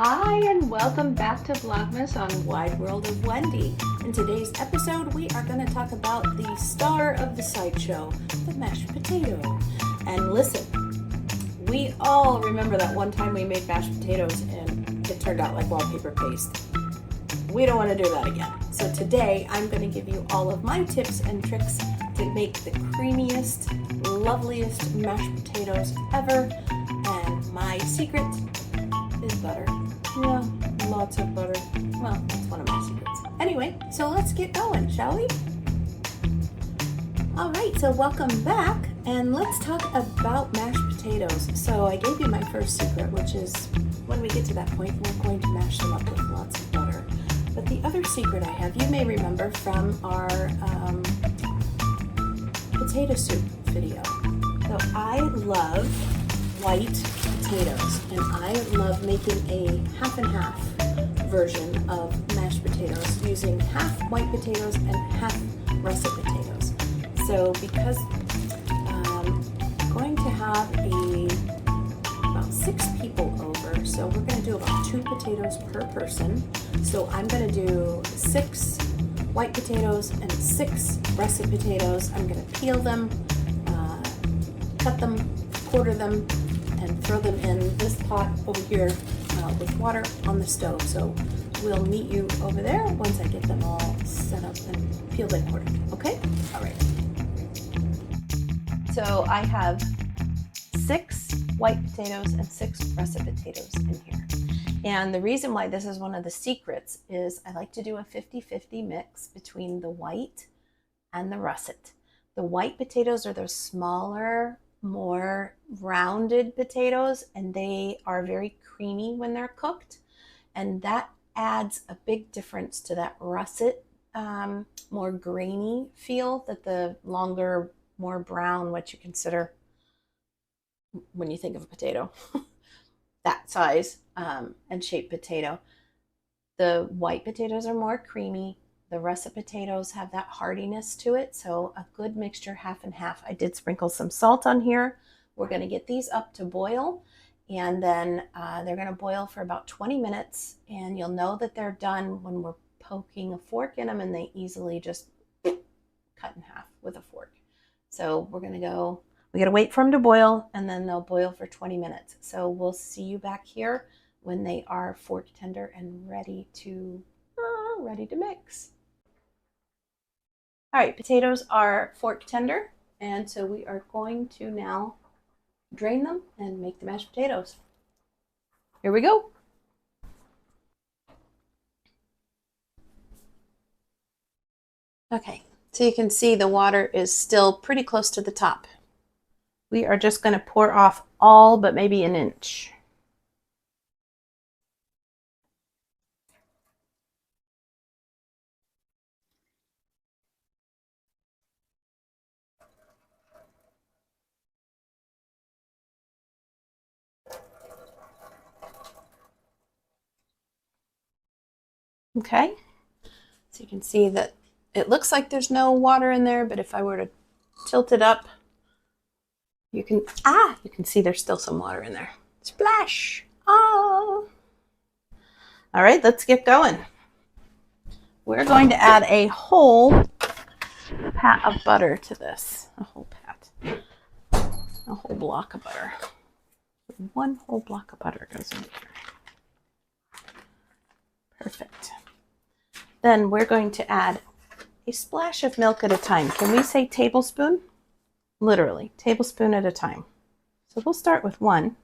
Hi and welcome back to Vlogmas on Wide World of Wendy. In today's episode we are going to talk about the star of the sideshow, the mashed potato. And listen, we all remember that one time we made mashed potatoes and it turned out like wallpaper paste. We don't want to do that again. So today I'm going to give you all of my tips and tricks to make the creamiest, loveliest mashed potatoes ever. And my secret is butter. Yeah, lots of butter. Well, that's one of my secrets. Anyway, so let's get going, shall we? All right, so welcome back, and let's talk about mashed potatoes. So I gave you my first secret, which is when we get to that point, we're going to mash them up with lots of butter. But the other secret I have, you may remember from our potato soup video. So I love white potatoes, and I love making a half and half version of mashed potatoes using half white potatoes and half russet potatoes. So because I'm going to have about 6 people over, so we're going to do about 2 potatoes per person. So I'm going to do 6 white potatoes and 6 russet potatoes. I'm going to peel them, cut them, quarter them, and throw them in this pot over here with water on the stove. So we'll meet you over there once I get them all set up and peeled and quartered. Okay? All right. So I have 6 white potatoes and 6 russet potatoes in here. And the reason why this is one of the secrets is I like to do a 50-50 mix between the white and the russet. The white potatoes are those smaller, more rounded potatoes, and they are very creamy when they're cooked, and that adds a big difference to that russet, more grainy feel that the longer, more brown, what you consider when you think of a potato, that size and shape potato. The white potatoes are more creamy. The russet potatoes have that hardiness to it, so a good mixture, half and half. I did sprinkle some salt on here. We're going to get these up to boil, and then they're going to boil for about 20 minutes, and you'll know that they're done when we're poking a fork in them and they easily just cut in half with a fork. So we're going to go, we got to wait for them to boil, and then they'll boil for 20 minutes. So we'll see you back here when they are fork tender and ready to mix. All right, potatoes are fork tender, and so we are going to now drain them and make the mashed potatoes. Here we go. Okay, so you can see the water is still pretty close to the top. We are just going to pour off all but maybe an inch. Okay, so you can see that it looks like there's no water in there, but if I were to tilt it up, you can see there's still some water in there. Splash! Oh! All right, let's get going. We're going to add a whole pat of butter to this. A whole block of butter. 1 whole block of butter goes in here. Perfect. Then we're going to add a splash of milk at a time. Can we say tablespoon? Literally, tablespoon at a time. So we'll start with 1,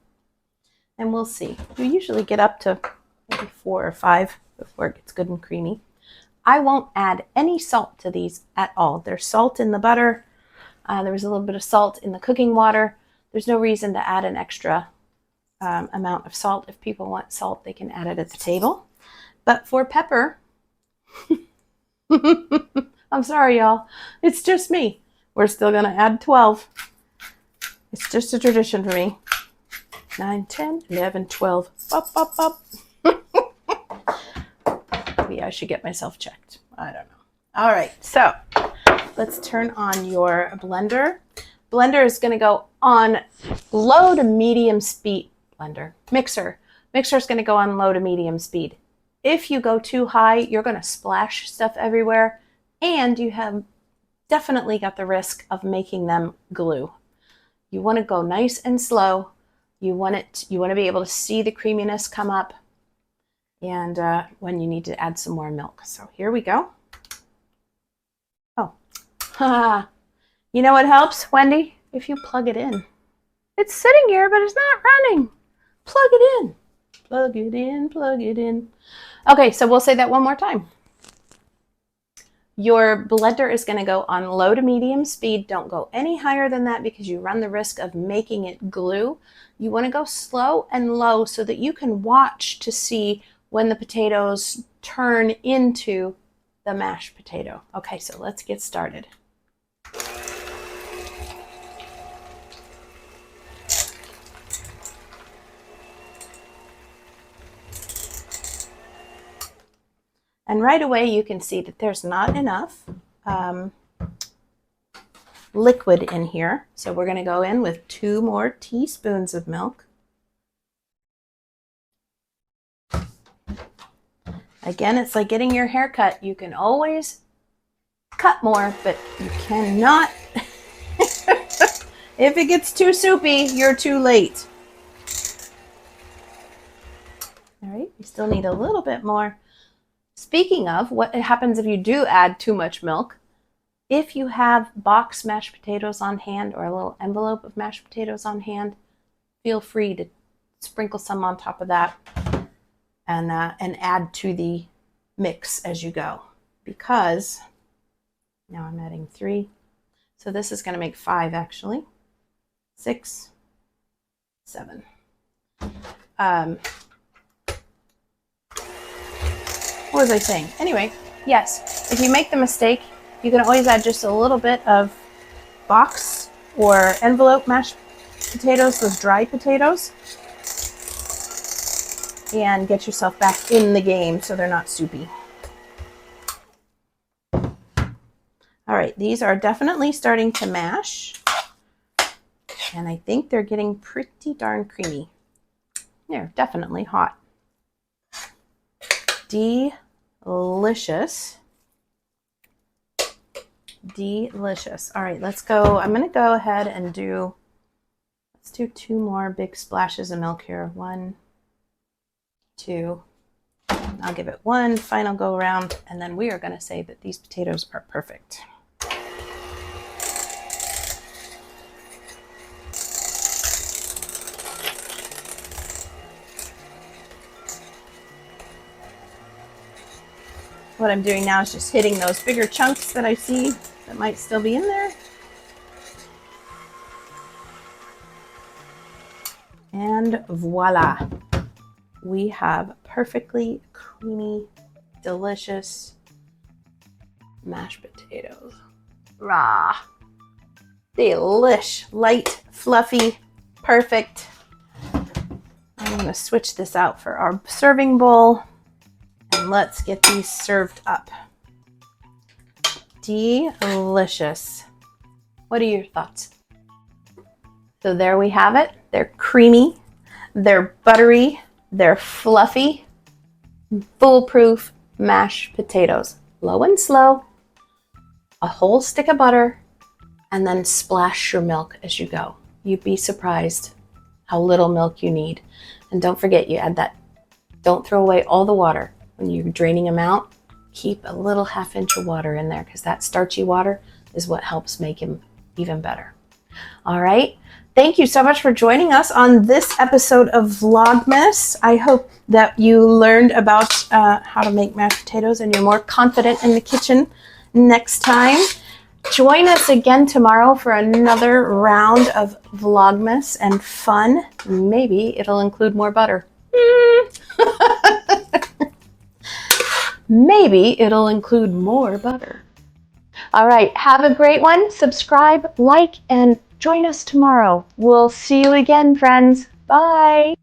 and we'll see. We usually get up to maybe 4 or 5 before it gets good and creamy. I won't add any salt to these at all. There's salt in the butter. There was a little bit of salt in the cooking water. There's no reason to add an extra amount of salt. If people want salt, they can add it at the table. But for pepper, I'm sorry, y'all. It's just me. We're still going to add 12. It's just a tradition for me. 9, 10, 11, 12. Up, up, up. Maybe I should get myself checked. I don't know. All right, so let's turn on your blender. Blender is going to go on low to medium speed. Mixer Mixer is going to go on low to medium speed. If you go too high, you're going to splash stuff everywhere, and you have definitely got the risk of making them glue. You want to go nice and slow. You want to be able to see the creaminess come up, and when you need to add some more milk. So here we go. Oh, you know what helps, Wendy? If you plug it in. It's sitting here, but it's not running. Plug it in. Plug it in, plug it in. Okay, so we'll say that one more time. Your blender is going to go on low to medium speed. Don't go any higher than that because you run the risk of making it glue. You want to go slow and low so that you can watch to see when the potatoes turn into the mashed potato. Okay, so let's get started. And right away you can see that there's not enough liquid in here. So we're going to go in with 2 more teaspoons of milk. Again, it's like getting your hair cut. You can always cut more, but you cannot. If it gets too soupy, you're too late. All right, you still need a little bit more. Speaking of, what happens if you do add too much milk? If you have box mashed potatoes on hand or a little envelope of mashed potatoes on hand, feel free to sprinkle some on top of that and add to the mix as you go. Because now I'm adding 3. So this is going to make 5 actually. 6, 7. What was I saying? Anyway, yes, if you make the mistake, you can always add just a little bit of box or envelope mashed potatoes with dried potatoes and get yourself back in the game so they're not soupy. All right, these are definitely starting to mash, and I think they're getting pretty darn creamy. They're definitely hot. Delicious. Delicious. All right, let's go. I'm going to go ahead and let's do 2 more big splashes of milk here. 1, 2. I'll give it one final go around, and then we are going to say that these potatoes are perfect. What I'm doing now is just hitting those bigger chunks that I see that might still be in there. And voila, we have perfectly creamy, delicious mashed potatoes. Rah, delish, light, fluffy, perfect. I'm gonna switch this out for our serving bowl. And let's get these served up. Delicious. What are your thoughts? So there we have it. They're creamy, they're buttery, they're fluffy, foolproof mashed potatoes. Low and slow, a whole stick of butter, and then splash your milk as you go. You'd be surprised how little milk you need. And don't forget, you add that. Don't throw away all the water. When you're draining them out, keep a little ½ inch of water in there because that starchy water is what helps make them even better. All right. Thank you so much for joining us on this episode of Vlogmas. I hope that you learned about how to make mashed potatoes and you're more confident in the kitchen next time. Join us again tomorrow for another round of Vlogmas and fun. Maybe it'll include more butter. Maybe it'll include more butter. All right, have a great one. Subscribe, like, and join us tomorrow. We'll see you again, friends. Bye.